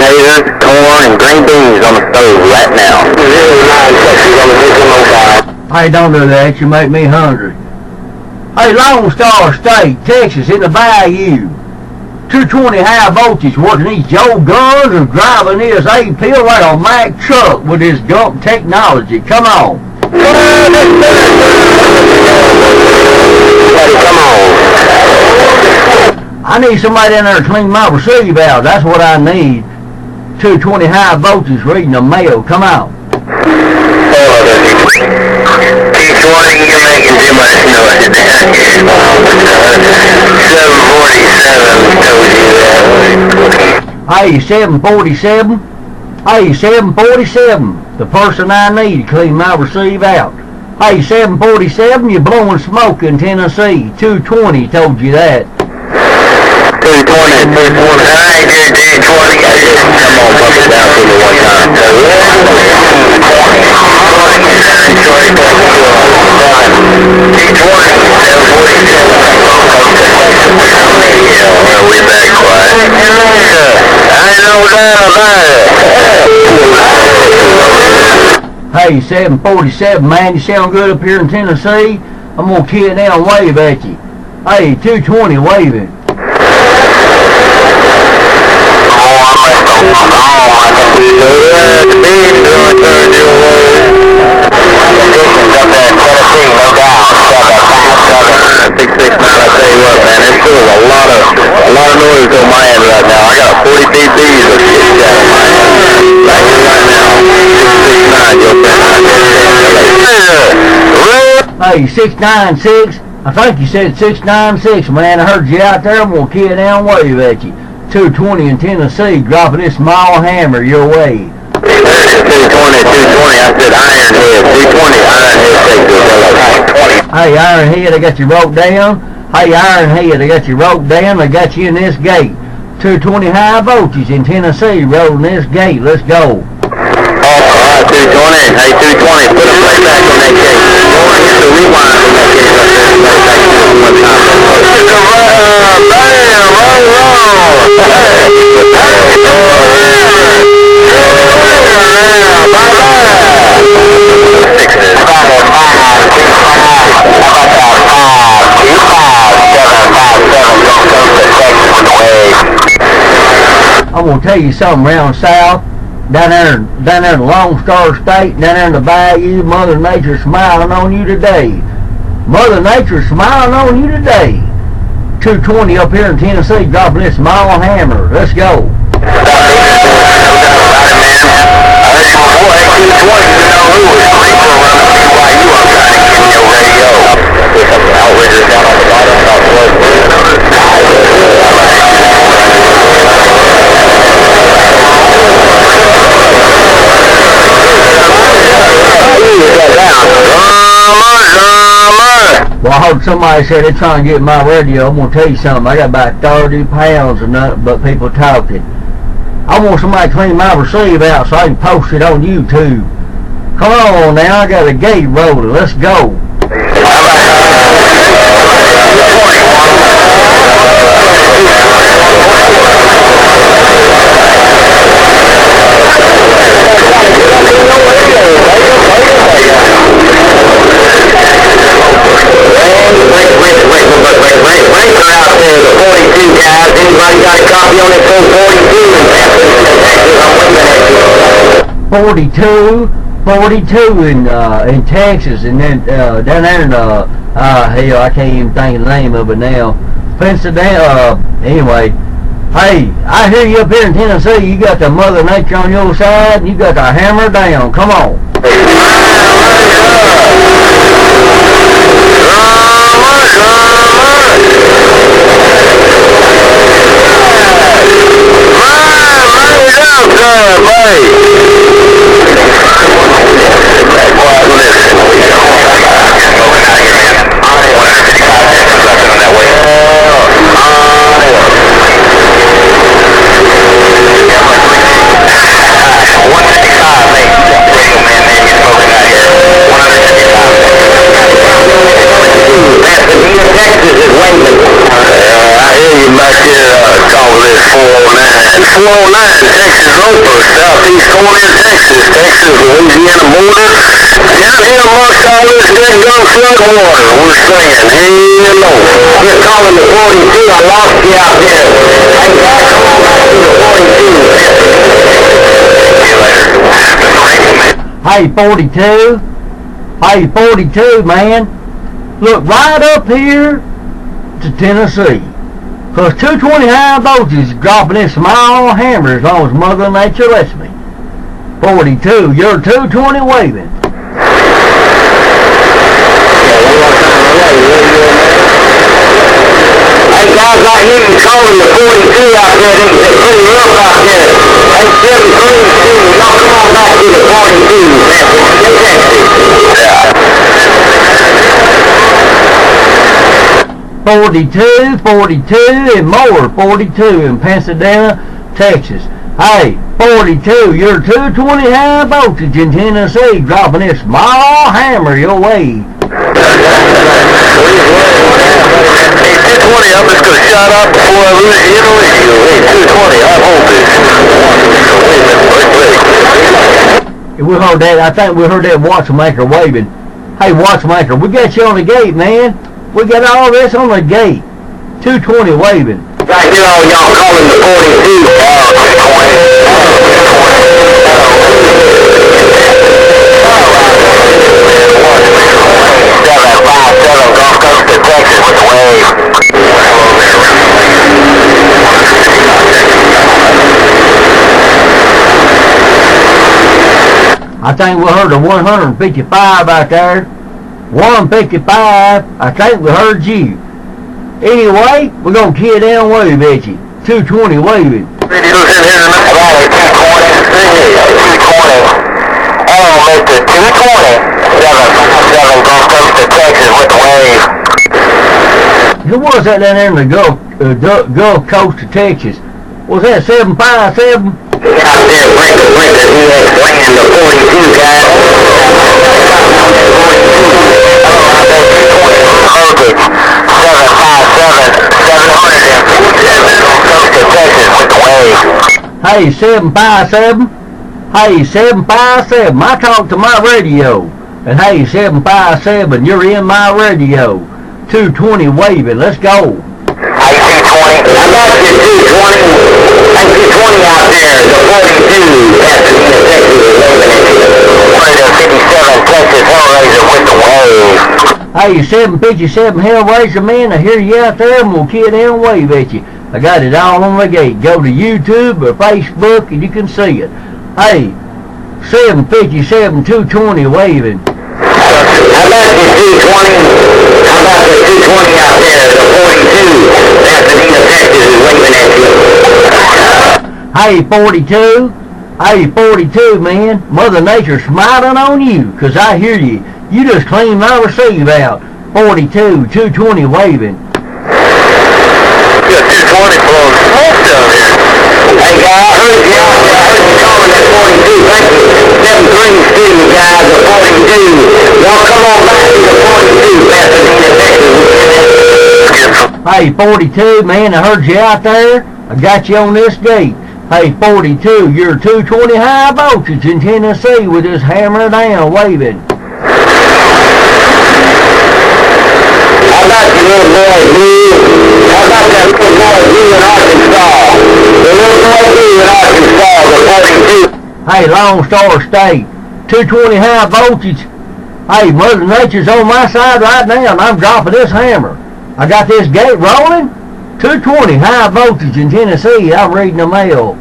potatoes, corn, and green beans on the stove right now. Hey, don't do that. You make me hungry. Hey, Lone Star State, Texas, in the bayou. 220 high voltage working these Joe guns and driving this AP like a Mack truck with this gump technology. Come on. Come on. I need somebody in there to clean my receive valve. That's what I need. 220 high voltage reading the mail. Come on. T20, you're making too much noise. 747 told you that. Hey, 747. Hey, 747. The person I need to clean my receive out. Hey, 747, you're blowing smoke in Tennessee. 220 told you that. 220. I ain't did 220. Come on, pump it down to me one time. Yeah, we back quiet. I ain't no doubt about it. Hey, 747, man, you sound good up here in Tennessee. I'm gonna kid down and wave at you. Hey, 220 waving. A lot of noise on my end right now. I got 40 dBs of shit down in my end. Right here, right now. 669, Hey, 696. I think you said 696, man. I heard you out there. I'm gonna kid down and wave at you. 220 in Tennessee, dropping this small hammer your way. 220. I said Ironhead. 220 Ironhead. Hey, Ironhead, I got you roped down. Hey, Ironhead, I got you roped down. I got you in this gate. 220 high voltage in Tennessee, rolling this gate. Let's go. Alright, 220. Hey, 220. Put a playback on that gate. Go and hit the rewind on that gate right there. Playback one time. I'm gonna tell you something around south, down there in the Lone Star State, down there in the bayou. Mother Nature's smiling on you today. Mother Nature's smiling on you today. 220 up here in Tennessee, dropping this small hammer. Let's go. Well, I heard somebody say they're trying to get my radio. I'm going to tell you something. I got about 30 pounds of nothing but people talking. I want somebody to clean my receive out so I can post it on YouTube. Come on now, I got a gate rolling. Let's go. Out there, the 42 guys. Anybody got a copy on this thing? 42 in Texas, and then down there in hell, I can't even think of the name of it now. Pennsylvania. Anyway, hey, I hear you up here in Tennessee. You got the Mother Nature on your side, and you got the hammer down. Come on. Texas Roper, southeast corner of Texas, Louisiana border. Down here amongst all this dead gum flood water, we're saying, hello. We're calling the 42, I lost you out there. Hey, guys, come on back to the 42. Hey, 42. Hey, 42, man. Look right up here to Tennessee. Because 220 high voltage is dropping this small hammer as long as Mother Nature lets me. 42, you're 220 waving. Hey guys, I hear you calling the 42 out there. It's pretty rough out there. Hey, 732, y'all come on back to the 42, man. Yeah. 42, 42, and more. 42 in Pasadena, Texas. Hey, 42, you're 220 high voltage in Tennessee, dropping this small hammer your way. Hey, 220, I'm just going to shut up before I lose you in the radio. Hey, 220, high voltage. We heard that, I think we heard that Watchmaker waving. Hey, Watchmaker, we got you on the gate, man. We got all this on the gate. 220 waving. Right here, all y'all calling the 42. Gulf Coast to Texas with the wave. I think we heard a 155 out there. 155. I think we heard you. Anyway, we're going to kid down wave at you. 220 waving. Hello, Mr. 220. 757 Gulf Coast to Texas with the wave. Who was that down there in the Gulf Coast of Texas? Was that 757? Out there, Brinker, he explained the 42, guys. 757 Hey, 757. Hey, 757. I talk to my radio. And hey, 757, you're in my radio. 220 waving. Let's go. Hey, 220. I got you, 220. Hey, 220 out there. The 42. Pasadena, Texas is waving at you. 157 Texas Hellraiser with the wave. Hey, 757 Hellraiser, man, I hear you out there, and we'll kid and wave at you. I got it all on the gate. Go to YouTube or Facebook, and you can see it. Hey, 757 220 waving. How about the 220? How about the 220 out there, the 42? Pasadena, Texas is waving at you. Hey, 42. Hey, 42, man. Mother Nature's smiling on you, 'cause I hear you. You just cleaned my receive out. 42, 220 waving. Yeah, 220 blowing smoke down here. Hey, guys, I heard you calling that 42. Thank you. 732, guys, the 42. Y'all come on back to the 42, Pasadena, Texas. Hey, 42, man, I heard you out there. I got you on this gate. Hey, 42, you're 220 high voltage in Tennessee with this hammer down waving. How about the little boy Blue? How about that little boy Blue in Arkansas? The little boy Blue in Arkansas, the 42. Hey, Lone Star State, 220 high voltage. Hey, Mother Nature's on my side right now, and I'm dropping this hammer. I got this gate rolling. 220 high voltage in Tennessee. I'm reading the mail.